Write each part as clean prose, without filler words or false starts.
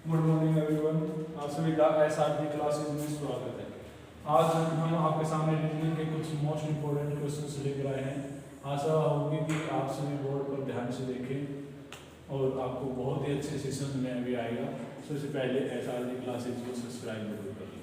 Good morning everyone. आप सभी का एसआरटी क्लासेस में स्वागत है। आज हम आपके सामने रीजनिंग के कुछ मोस्ट इंपोर्टेंट क्वेश्चंस लेकर आए हैं। आशा होगी कि आप सभी बोर्ड पर ध्यान से देखें और आपको बहुत ही अच्छे सेशन में भी आएगा। सबसे पहले एसआरटी क्लासेस को सब्सक्राइब जरूर करिए।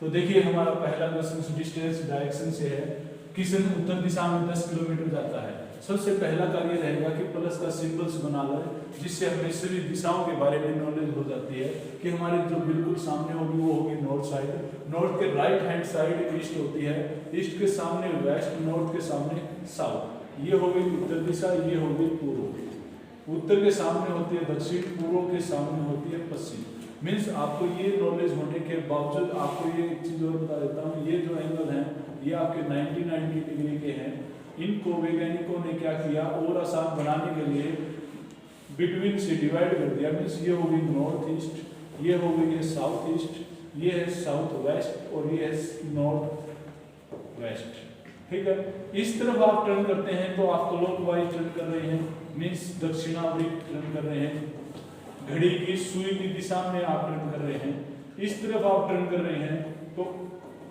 तो देखिए, हमारा पहला क्वेश्चन डिस्टेंस डायरेक्शन से है। किशन उत्तर दिशा में 10 किलोमीटर जाता है। सबसे पहला कार्य रहेगा कि प्लस का सिंबल्स बना लो, जिससे हमें सभी दिशाओं के बारे में नॉलेज हो जाती है कि हमारी जो बिल्कुल सामने होगी वो होगी नॉर्थ साइड, नॉर्थ के राइट हैंड साइड ईस्ट होती है, ईस्ट के सामने वेस्ट, नॉर्थ के सामने साउथ। ये हो गई उत्तर दिशा, ये हो गई पूर्व। उत्तर के सामने होती है दक्षिण, पूर्व के सामने होती है पश्चिम। मीन्स आपको ये नॉलेज होने के बावजूद आपको ये एक चीज और बता देता हूँ, ये जो एंगल हैं ये आपके 90 डिग्री के हैं। इनको वैज्ञानिकों ने क्या किया, और आसान बनाने के लिए बिटवीन से डिवाइड कर दिया। मीन्स ये हो गई नॉर्थ ईस्ट, ये हो गई है साउथ ईस्ट, ये है साउथ वेस्ट और ये है नॉर्थ वेस्ट। ठीक है, इस तरफ आप टर्न करते हैं तो आप क्लॉकवाइज टर्न कर रहे हैं, मीन्स दक्षिणावर्त टर्न कर रहे हैं। घड़ी की सुई की दिशा में आप टर्न कर रहे हैं। इस तरफ आप टर्न कर रहे हैं तो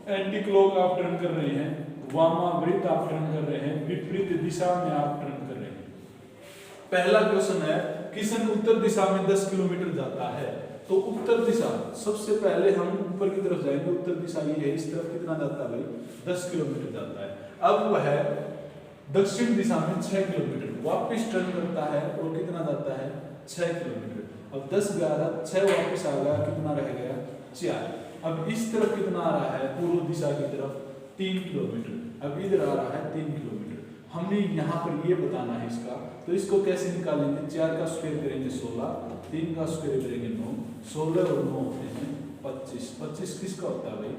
एंटी क्लॉक आप टर्न कर रहे हैं, वामावृत आप टर्न कर रहे हैं, विपरीत दिशा में आप टर्न कर रहे हैं। पहला क्वेश्चन है, किशन उत्तर दिशा में 10 किलोमीटर जाता है। तो उत्तर दिशा, सबसे पहले हम ऊपर की तरफ जाएंगे। उत्तर दिशा ये है, इस तरफ कितना जाता है भाई, 10 किलोमीटर जाता है। अब वह दक्षिण दिशा में 6 किलोमीटर वापिस टर्न करता है और कितना जाता है, 6 किलोमीटर। अब 10 11 6 वापिस आ गया, कितना रह गया, 4। अब इस तरफ कितना आ रहा है, पूर्व दिशा की तरफ 3 किलोमीटर। अब इधर आ रहा है 3 किलोमीटर। हमने यहाँ पर ये बताना है इसका, तो इसको कैसे निकालेंगे, 4 का स्क्वायर करेंगे 16, 3 का स्क्वायर करेंगे 9, 16 और 9 होते हैं 25। 25 किसका होता है भाई,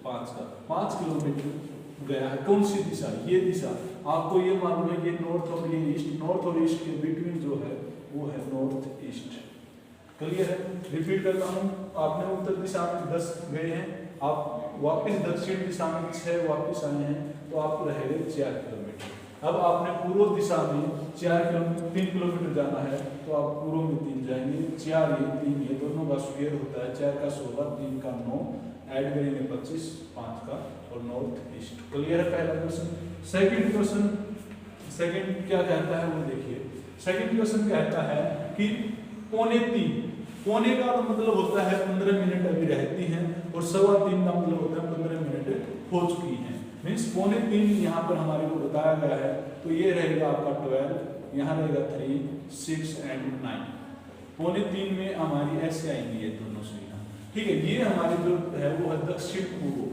5 का। 5 किलोमीटर गया है। कौन सी दिशा, ये दिशा। आपको ये मालूम है, ये नॉर्थ और ये ईस्ट, नॉर्थ और ईस्ट के बिटवीन जो है वो है नॉर्थ ईस्ट। क्लियर है, रिपीट करता हूँ। आपने उत्तर दिशा में 10 गए हैं, आप वापस दक्षिण दिशा में 6 वापस आए हैं, तो आपको रहेगा 4 किलोमीटर। अब आपने पूर्व दिशा में 3 किलोमीटर जाना है, तो आप पूर्व में 3 जाएंगे, 4 ये 3 ये, दोनों का स्क्वायर होता है 4 का 16, 3 का 9, ऐड करेंगे 25, 5 का और नॉर्थ ईस्ट। क्लियर है पहला क्वेश्चन। सेकंड क्वेश्चन, सेकंड क्या कहता है वो देखिए। सेकंड क्वेश्चन कहता है कि पौने 3, पौने का तो मतलब होता है 15 मिनट अभी रहती हैं, और 3:15 का मतलब होता है 15 मिनट हो चुकी हैं। मीन्स पौने 3 यहाँ पर हमारे को बताया गया है, तो ये रहेगा आपका 12, यहाँ रहेगा 3, 6 एंड 9। पौने 3 में हमारी ऐसे आएंगी ये दोनों सुइयां। ठीक है, ये हमारी जो है वो है दक्षिण पूर्व।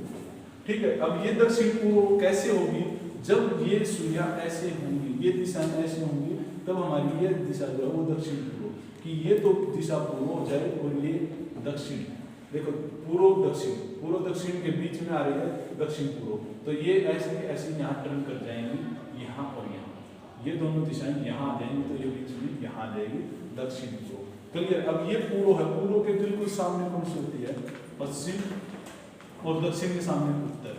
ठीक है, अब ये दक्षिण पूर्व कैसे होगी, जब ये सुइयां ऐसे होंगी, ये दिशा ऐसे होंगी, तब हमारी ये दिशा जो है वो दक्षिण पूर्व कि ये तो दिशा पूर्व हो जाए और ये दक्षिण। देखो पूर्व दक्षिण के बीच में आ रही है दक्षिण पूर्व, तो ये ऐसे ऐसे यहाँ टर्न कर जाएंगी, यहाँ और यहाँ, ये दोनों दिशाएं यहाँ आ जाएंगी, तो ये बीच में यहाँ आ जाएगी दक्षिण पूर्व। क्लियर। अब ये पूर्व है, पूर्व के बिल्कुल सामने कौन सी होती है, पश्चिम, और दक्षिण के सामने उत्तर।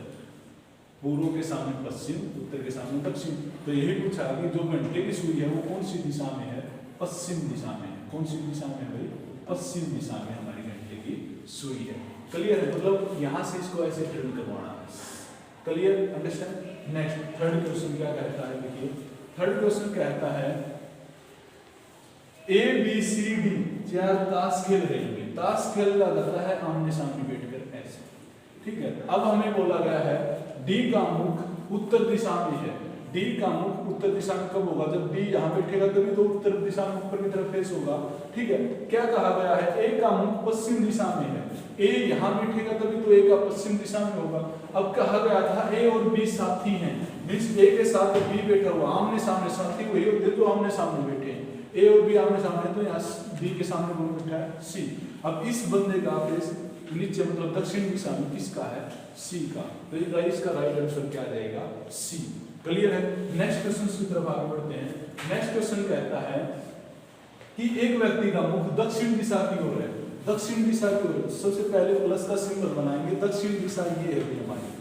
पूर्व के सामने पश्चिम, उत्तर के सामने दक्षिण। तो यही पूछा कि जो घंटे की सुई है वो कौन सी दिशा में है, पश्चिम दिशा में है। कौन सी दिशा में भाई, पश्चिम दिशा में हमारी घंटे की सुई है। क्लियर है, मतलब यहाँ से इसको ऐसे टर्न करवाना है। Clear, understand. Next third question क्या कहता है, देखिए थर्ड क्वेश्चन कहता है ABCD 4 ताश खेल रहे हैं। ताश खेला जाता है आमने सामने बैठकर ऐसे। ठीक है, अब हमें बोला गया है D का मुख उत्तर दिशा में है। D का मुख उत्तर दिशा में कब होगा, जब D यहाँ बैठेगा तभी तो उत्तर दिशा में ऊपर की तरफ फेस होगा। ठीक है, क्या कहा गया है, A का मुख पश्चिम दिशा में है। A यहाँ बैठेगा तभी तो A का पश्चिम दिशा में होगा। अब कहा गया था A और B साथी हैं, मीन्स A के साथ B बैठा हुआ, आमने सामने साथी वही होते जो आमने सामने बैठे हैं। A और B आमने सामने, तो यहाँ B के सामने कौन बैठा है, C। अब इस बंदे का फेस नीचे मतलब दक्षिण दिशा में किसका है, C का, तो इसका राइट आंसर क्या रहेगा, C। क्लियर है। नेक्स्ट क्वेश्चन की तरफ आगे बढ़ते हैं। नेक्स्ट क्वेश्चन कहता है कि एक व्यक्ति का मुख दक्षिण दिशा की ओर है। दक्षिण दिशा की ओर, सबसे पहले प्लस का सिंबल बनाएंगे, दक्षिण दिशा ये है हमारी।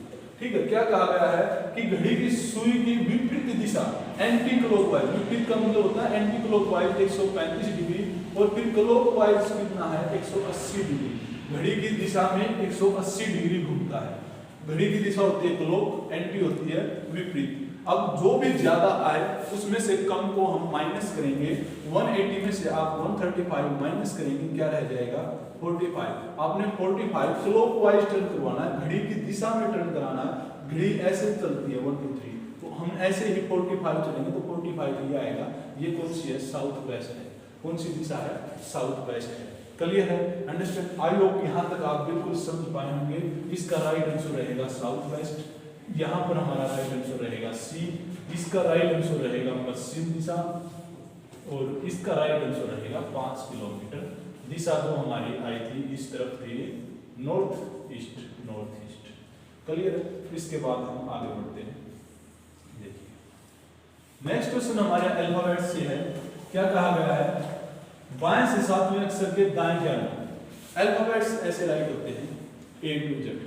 ठीक है, क्या कहा गया है कि घड़ी की सुई की विपरीत दिशा एंटी क्लॉकवाइज, विपरीत का मतलब होता है एंटी क्लॉकवाइज 135 डिग्री और फिर क्लॉकवाइज कितना है 180 डिग्री, घड़ी की दिशा में 180 डिग्री घूमता है। घड़ी की दिशा होती है क्लॉक, एंटी होती है विपरीत। अब जो भी ज्यादा आए उसमें से कम को हम माइनस करेंगे, 180 में से आप 135 माइनस करेंगे, क्या रह जाएगा 45। आपने 45 क्लॉकवाइज टर्न करवाना है, घड़ी की दिशा में टर्न कराना है। घड़ी ऐसे चलती है 1 2 3, तो हम ऐसे ही 45 चलेंगे तो 45 ये आएगा। ये कौन सी है, साउथ वेस्ट है। कौन सी दिशा है, साउथ वेस्ट है। क्लियर है, अंडरस्टैंड। आई होप यहाँ तक आप बिल्कुल समझ पाए होंगे। इसका राइट आंसर रहेगा साउथ वेस्ट, यहाँ पर हमारा राइट आंसर रहेगा सी, इसका राइट आंसर रहेगा पश्चिम दिशा, और इसका राइट आंसर रहेगा 5 किलोमीटर। दिशा जो हमारी आई थी इस तरफ थी north east, north east. Clear है। इसके बाद हम आगे बढ़ते हैं। देखिए नेक्स्ट क्वेश्चन हमारे अल्फाबेट से है। क्या कहा गया है, बाएं से सातवें अक्षर के दाएं क्या है। अल्फाबेट्स ऐसे राइट होते हैं A to Z।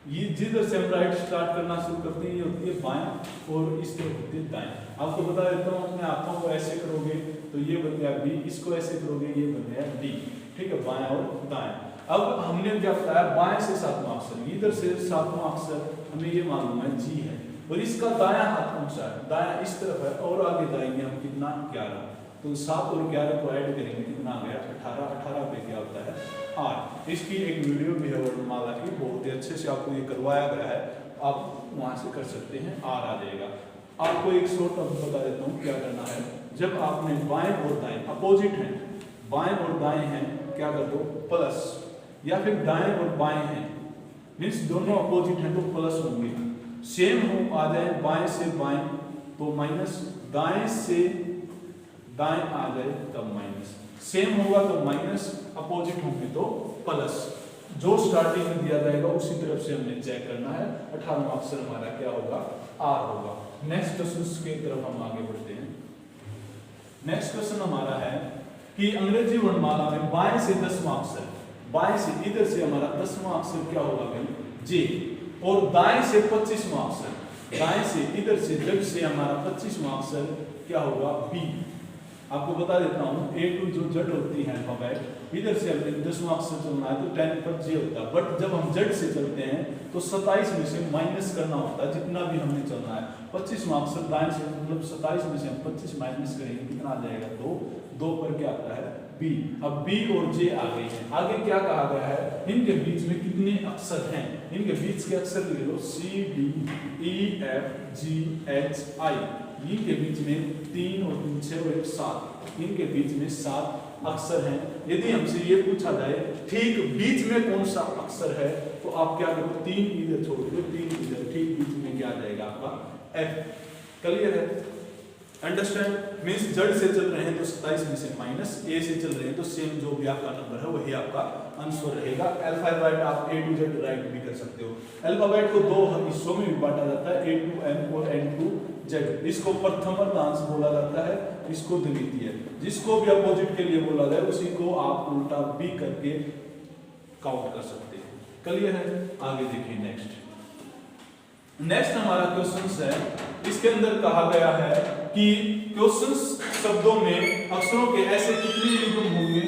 ये जिधर से हम राइट स्टार्ट करना शुरू करते हैं ये होती है बाएं और इस तरफ होती है दाएं। आपको बता देता हूँ, अपने हाथों को ऐसे करोगे तो ये बन गया B, इसको ऐसे करोगे ये बन गया D। ठीक है, बाएं और दाएं। अब हमने क्या बताया, बाएं से सातवां अक्षर, इधर से सातवां अक्षर हमें ये मालूम है G है, और इसका दायां हाथ कौन सा है, दायां इस तरफ है, और आगे जाएंगे हम कितना 11, तो 7 और 11 को ऐड करेंगे कितना आ गया 18। 18 पे क्या होता है 8। इसकी एक वीडियो भी है वर्णमाला की, बहुत ही अच्छे से आपको ये करवाया गया है, आप वहां से कर सकते हैं, आर आ जाएगा। आपको एक शॉर्ट बता देता हूँ क्या करना है। जब आपने बाएं और दाएं अपोजिट हैं, बाएं और दाएं हैं, क्या कर दो प्लस, या फिर दाएं और बाएं हैं मीन्स दोनों अपोजिट हैं तो प्लस होंगे। सेम हो आ जाए बाएं से बाएं तो माइनस, दाएं से दाएं आ जाए तब माइनस, सेम होगा तो माइनस, अपोजिट होंगे तो प्लस। जो स्टार्टिंग में दिया जाएगा उसी तरफ से हमने चेक करना है। 18वां अक्षर हमारा क्या होगा, आर होगा। नेक्स्ट क्वेश्चन की तरफ हम आगे बढ़ते हैं। नेक्स्ट क्वेश्चन हमारा है कि अंग्रेजी वर्णमाला में बाएं से 10वां अक्षर, बाएं से इधर से हमारा 10वां अक्षर क्या होगा भाई जे, और दाएं से 25वां अक्षर, दाएं से इधर से जब से हमारा 25वां अक्षर क्या होगा बी। आपको बता देता हूँ A to जो Z होती है अल्फाबेट, इधर से हमें 10वां अक्षर चलना है तो 10 पर J होता है, बट जब हम Z से चलते हैं तो 27 में से माइनस करना होता है जितना भी हमने चलना है। 25वां अक्षर दाएं से मतलब 27 में से हम 25 माइनस करेंगे कितना आ जाएगा 2, 2 पर क्या आता है B। अब B और J आ गई है। आगे क्या कहा गया है, इनके बीच में कितने अक्षर हैं, इनके बीच के अक्षर ले लो C D E F G H I, इनके बीच में 3 और 3 6 और 1 7, इनके बीच में 7 अक्षर हैं। यदि हमसे ये पूछा जाए ठीक बीच में कौन सा अक्षर है तो आप क्या करो, 3 इधर छोड़ दो, 3 इधर, ठीक बीच में क्या आ जाएगा आपका F। क्लियर है, अंडरस्टैंड। मींस जड़ से चल रहे हैं तो 27 में से माइनस, ए से चल रहे हैं तो सेम जो भी आपका नंबर है वही आपका आंसर रहेगा। अल्फाबेट आप A to Z राइट भी कर सकते हो। अल्फाबेट को 2 हिस्सों में भी बांटा जाता है, A to M और N to Z। इसको प्रथम अर्धांश बोला जाता है, इसको द्वितीय। जिसको भी अपोजिट के लिए बोला जाए उसी को आप उल्टा भी करके काउंट कर सकते हैं। क्लियर है, आगे देखिए नेक्स्ट। नेक्स्ट हमारा क्वेश्चन है, इसके अंदर कहा गया है कि क्वेश्चन शब्दों में अक्षरों के ऐसे कितने युग्म होंगे,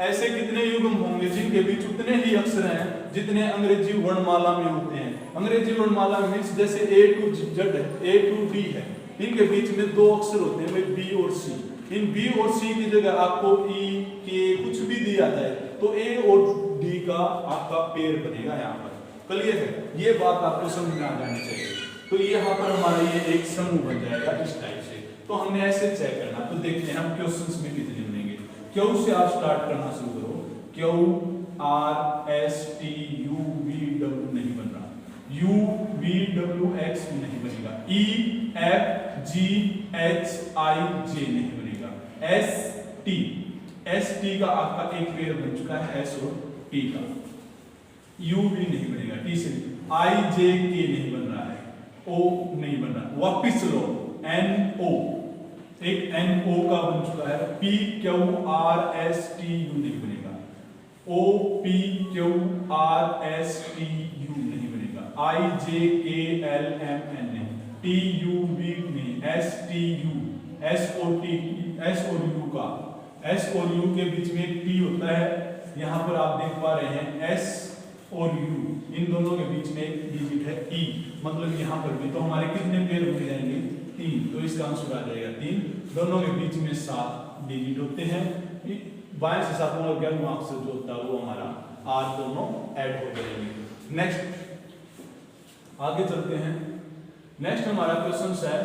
ऐसे कितने युग्म होंगे जिनके बीच उतने ही अक्षर हैं जितने अंग्रेजी वर्णमाला में होते हैं। अंग्रेजी वर्णमाला में जैसे A to Z है, A to D है, इनके बीच में 2 अक्षर होते हैं भाई B और C। इन B और C की जगह आपको E K कुछ भी दिया जाए तो A और D का आपका पेयर बनेगा यहाँ पर। क्लियर है, ये बात आपको समझ में आ जानी चाहिए। तो यहाँ पर हमारा ये एक समूह बन जाएगा इस टाइप से। तो हमने ऐसे चेक करना, तो देखते हैं हम क्वेश्चंस में कितने बनेंगे। क्यू से आप स्टार्ट करना शुरू करो, Q R S T U V W नहीं बन रहा, U V W X नहीं बनेगा, E F G H I J नहीं बनेगा, S T का आपका एक पेयर बन चुका है S और T का, U भी नहीं बनेगा, T से I J K नहीं बन रहा है, O नहीं बन रहा, वापिस लो N O, एक N O का बन चुका है, P Q R S T U नहीं बनेगा, O P Q R S T U नहीं बनेगा, I J K L M N नहीं, T U V नहीं, S T U, S O T S और U का एस और you के बीच में एक टी होता है, यहाँ पर आप देख पा रहे हैं एस और यू, इन दोनों के बीच में एक डिजिट है ई, मतलब यहाँ पर भी। तो हमारे कितने पेयर बन जाएंगे? 3। तो इसका आंसर आ जाएगा 3। दोनों के बीच में 7 डिजिट होते हैं, बाएं से 7 और 11 मार्क्स से जो होता है वो हमारा आर दोनों ऐड हो जाएंगे। नेक्स्ट आगे चलते हैं। नेक्स्ट हमारा क्वेश्चन है,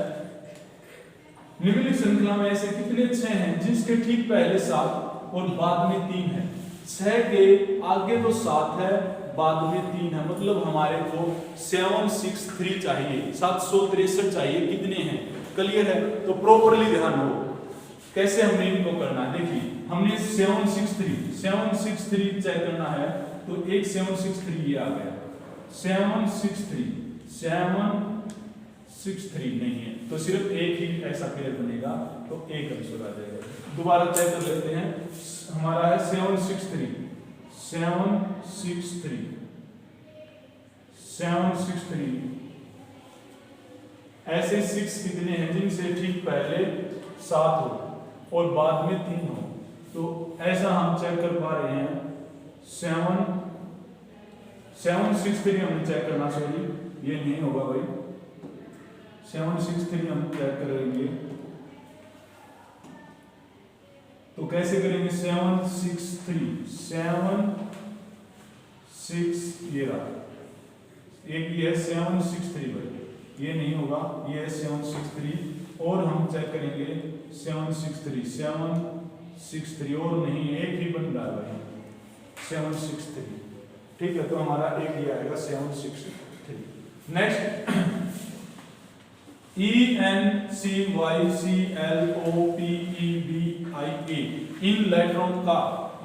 निम्नलिखित श्रृंखला में ऐसे कितने 6 हैं जिसके ठीक पहले 7 और बाद में 3 है? 6 के आगे तो 7 है, बाद में 3 है, मतलब हमारे को 763 चाहिए, 763 चाहिए। कितने हैं? क्लियर है? तो प्रॉपरली ध्यान हो कैसे हमने इनको करना है। देखिए हमने 763 चेक करना है, तो एक 763 ये आ गया, 763 नहीं है, तो सिर्फ एक ही ऐसा पेयर बनेगा, तो एक आंसर आ जाएगा। दोबारा चेक कर लेते हैं, हमारा है 763 ऐसे 6 कितने हैं जिनसे ठीक पहले 7 हो और बाद में 3 हो? तो ऐसा हम चेक कर पा रहे हैं, 763 हम चेक करना, सॉरी ये नहीं होगा भाई, 763 हम चेक करेंगे, तो कैसे करेंगे? 763 ये रहा, एक ये है 763 भाई, ये नहीं होगा, ये है 763, और हम चेक करेंगे 763 और नहीं, एक ही बन रहा है भाई 763, ठीक है, तो हमारा एक ये आएगा 763। नेक्स्ट ENCYCLOPEBIA इन लेटरों का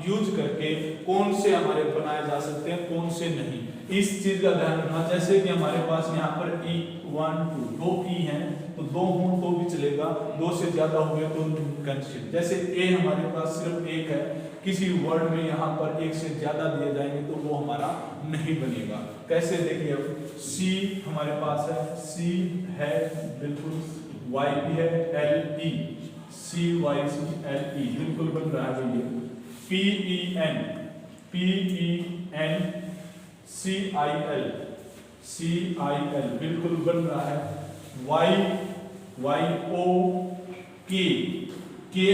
यूज करके कौन से हमारे बनाए जा सकते हैं, कौन से नहीं, इस चीज का ध्यान रखना। जैसे कि हमारे पास यहाँ पर E1 2 दो ई हैं, तो 2 हों तो भी चलेगा, 2 से ज्यादा हो गए तो कंसिडर। जैसे ए हमारे पास सिर्फ एक है, किसी वर्ड में यहाँ पर एक से ज्यादा दिए जाएंगे तो वो हमारा नहीं बनेगा। कैसे? देखिए अब सी हमारे पास है, सी है बिल्कुल, वाई भी है, एल ई, CYCLE बिल्कुल बन रहा है ये, PEN CIL बिल्कुल बन रहा है, YOK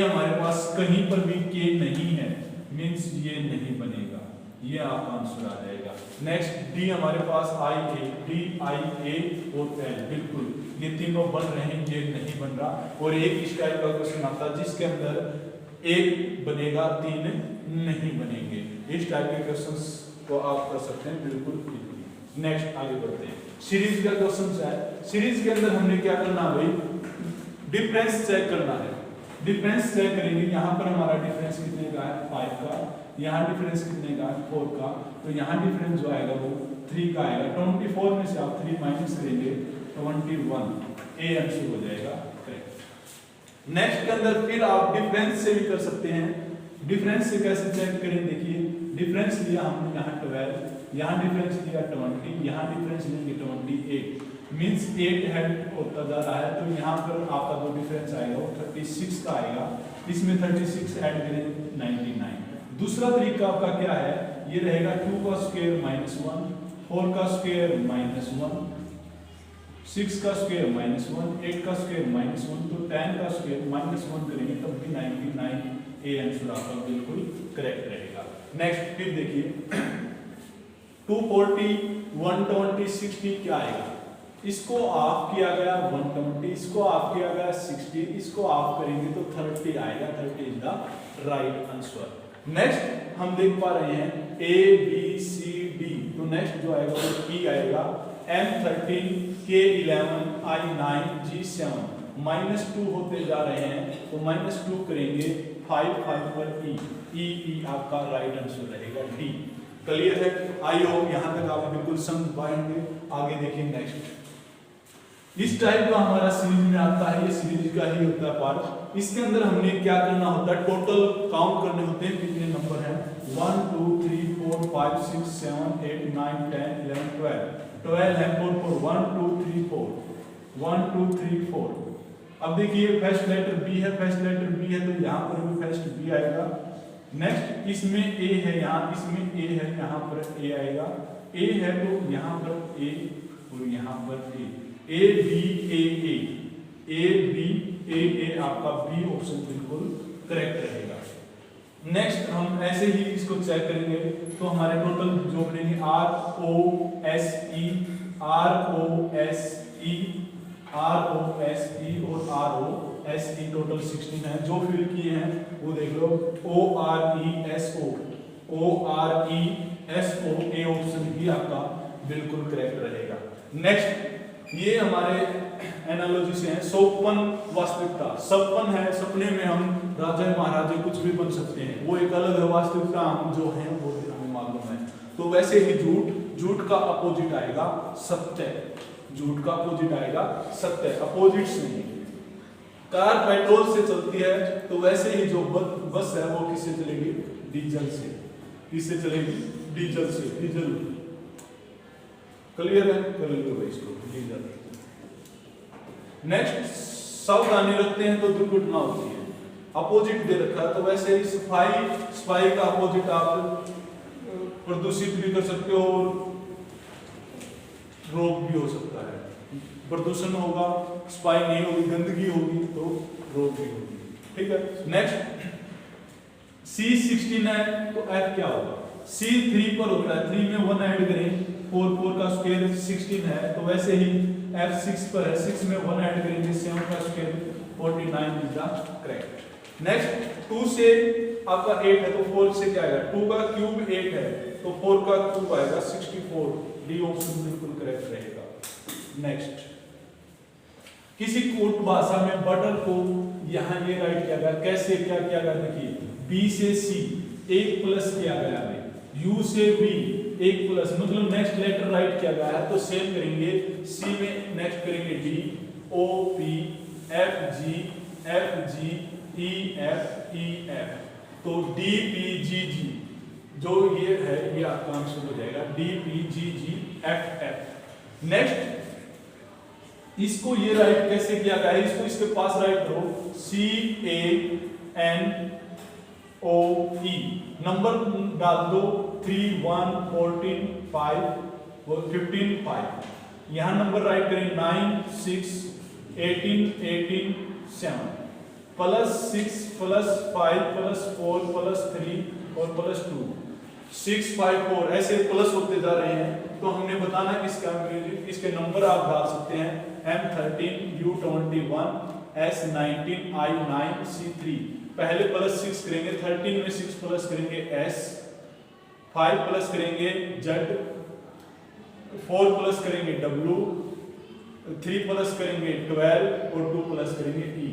हमारे पास कहीं पर भी K नहीं है, मींस ये नहीं बनेगा, ये आपका आंसर आ जाएगा। नेक्स्ट डी हमारे पास IA और L बिल्कुल ये तीनों बन रहे हैं, ये नहीं बन रहा। और एक इस टाइप का क्वेश्चन आता है जिसके अंदर एक बनेगा, 3 नहीं बनेंगे। इस टाइप के क्वेश्चंस को आप कर सकते हैं बिल्कुल। नेक्स्ट आगे बढ़ते हैं, सीरीज का क्वेश्चन है। सीरीज के अंदर हमने क्या करना है भाई? डिफरेंस चेक करना है। डिफरेंस चेक करेंगे, यहाँ पर हमारा डिफरेंस कितने का है? 5 का। यहाँ डिफरेंस कितने का है? 4 का। तो यहाँ डिफरेंस जो आएगा वो 3 का आएगा। 24 में से आप 3 माइनस करेंगे 21, ए आंसर हो जाएगा करेक्ट। नेक्स्ट के अंदर फिर आप डिफरेंस से भी कर सकते हैं। डिफरेंस से कैसे चेक करें? देखिए डिफरेंस लिया हमने यहाँ 12, यहाँ डिफरेंस लिया 20, यहाँ डिफरेंस लेंगे 28, मींस 8 हेड होता जा रहा है। तो यहाँ पर आपका जो डिफरेंस आएगा वो 36 का आएगा, इसमें 36 ऐड करें 99। दूसरा तरीका आपका क्या है? ये रहेगा 2 का स्क्वायर -1, 4 का स्क्वायर -1, 6 का स्क्वायर -1, 8 का स्क्वायर -1, तो 10 का स्क्वायर -1 करेंगे तब भी 99, ए आंसर आपका बिल्कुल करेक्ट रहेगा। नेक्स्ट फिर देखिए 240, 120, 60 क्या आएगा? इसको ऑफ किया गया 120, इसको ऑफ किया गया 60, इसको ऑफ करेंगे तो 30 आएगा। 30 is the right answer. Next हम देख पा रहे हैं ABCD, तो नेक्स्ट जो आएगा वो E आएगा, M13, K11, I9, G7 -2 होते जा रहे हैं, तो -2 करेंगे 5 पर E आपका राइट आंसर रहेगा D। क्लियर है? आई होप यहाँ तक आप बिल्कुल समझ पाएंगे। आगे देखिए नेक्स्ट, इस टाइप का हमारा सीरीज में आता है, ये सीरीज का ही होता है पार्ट। इसके अंदर हमने क्या करना होता है? टोटल काउंट करने होते हैं, कितने नंबर हैं? 1 2 3 4 5 6 7 8 9 10 11 12 है। 4 1 2 3 4 1 2 3 4 अब देखिए फर्स्ट लेटर बी है, फर्स्ट लेटर बी है तो यहाँ पर भी फर्स्ट बी आएगा। नेक्स्ट इसमें ए है, यहाँ इसमें ए है, यहाँ पर ए आएगा। ए है तो यहाँ पर ए और यहाँ पर ए बी ए बी ए आपका बी ऑप्शन बिल्कुल करेक्ट रहेगा। नेक्स्ट हम ऐसे ही इसको चेक करेंगे तो हमारे टोटल जो बनेंगे आर ओ एस ई और R O S E total 16 है। जो फिल किए हैं वो देख लो, O R E S O A option भी आपका बिल्कुल करेक्ट रहेगा। नेक्स्ट ये हमारे एनालॉजी से है सौपन वास्तविकता। सपन है, सपने में हम राजा महाराजा कुछ भी बन सकते हैं, वो एक अलग है। वास्तविकता हम जो है वो हमें मालूम है। तो वैसे ही झूठ का अपोजिट आएगा सत्य, झूठ का अपोजिट आएगा सत्य, अपोजिट्स नहीं। कार पेट्रोल से चलती है तो वैसे ही जो बस है वो किससे चलेगी? डीजल से। किससे चलेगी? डीजल से। डीजल क्लियर है? कर लो इसको, डीजल। नेक्स्ट सावधानी रखते हैं तो दुर्घटना होती है। अपोजिट दे रखा है तो वैसे ही सफाई का अपोजिट आप प्रदूषित भी कर सकते हो और रोग भी हो सकता है। प्रदूषण होगा, सफाई नहीं होगी, गंदगी होगी तो रोग भी होगी। ठीक है। नेक्स्ट C16 है तो F क्या होगा? C 3 पर होता है, 3 में 1 ऐड करें, 4 का स्क्वायर 16 है तो वैसे ही F 6 पर है, 6 में 1 ऐड करेंगे, 7 का square 49 is the correct. Next 2 से आपका 8 है तो 4 से क्या आएगा? 2 का क्यूब 8 है तो 4 का क्यूब आएगा 64। डी ऑप्शन बिल्कुल करेक्ट रहेगा। नेक्स्ट किसी कोट भाषा में बटर को यहाँ ये राइट किया गया, कैसे क्या किया गया? देखिए बी से सी 1 प्लस किया गया है, यू से बी 1 प्लस, मतलब नेक्स्ट लेटर राइट किया गया है तो सेम करेंगे। सी में नेक्स्ट करेंगे D, O P, F G E F, तो डी पी जी जी जो ये है ये आपका आंसर हो जाएगा D P G G F. Next इसको ये राइट कैसे किया गया है? इसको इसके पास राइट करो, CANOE, नंबर डाल दो 3 1 14 5 और 15 5। यहां नंबर राइट करें 9 6 18 7 प्लस 6 प्लस 5 प्लस 4 प्लस 3 और प्लस 2 6 5 4 ऐसे प्लस होते जा रहे हैं। तो हमने बताना इसके नंबर आप डाल सकते हैं M13 U21 S19 I9 C3। पहले प्लस 6 करेंगे, 13 में 6 प्लस करेंगे S, 5 प्लस करेंगे Z, 4 प्लस करेंगे W, 3 प्लस करेंगे 12 और 2 प्लस करेंगे E।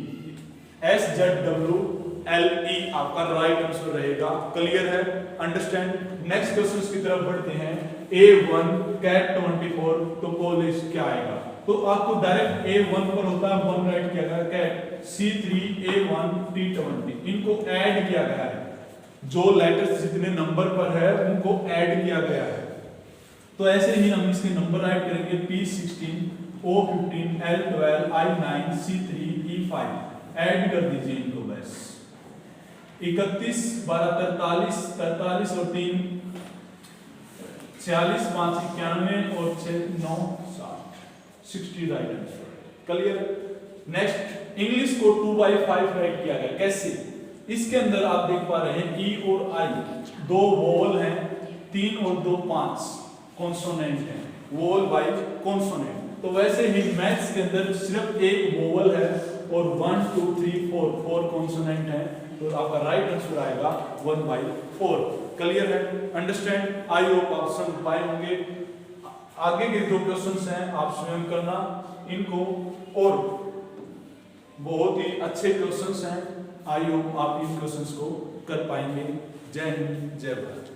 SZWLE आपका राइट आंसर रहेगा। क्लियर है? अंडरस्टैंड। नेक्स्ट क्वेश्चन की तरफ बढ़ते हैं। A1 कैट 24 तो कॉलेज क्या आएगा? तो आपको डायरेक्ट A1 पर होता है 1 राइट किया गया, कैट C3 A1 T20, इनको ऐड किया गया है। जो लेटर्स जितने नंबर पर है उनको ऐड किया गया है। तो ऐसे ही हम इसके नंबर राइट करेंगे P16 O15 L12 I9 C3 E5। Add कर दीजिए इनको बस। 31 12 43 और 3 46 5 91 और 6 9 60 60 right answer. Clear? Next English को 2/5 राइट किया गया। कैसे? इसके अंदर आप देख पा रहे हैं ई और आई 2 वोवल हैं, 3 और 2 5 कॉन्सोनेंट हैं, वोवल बाय कॉन्सोनेंट। तो वैसे ही मैथ्स के अंदर सिर्फ एक वोवल है और 1 2 3 4 कॉन्सोनेंट है, तो आपका राइट आंसर आएगा 1/4। क्लियर है? अंडरस्टैंड? आई होप आप समझ पाए होंगे। आगे के जो क्वेश्चंस हैं आप स्वयं करना इनको, और बहुत ही अच्छे क्वेश्चंस हैं। आई होप आप इन क्वेश्चंस को कर पाएंगे। जय हिंद, जय भारत।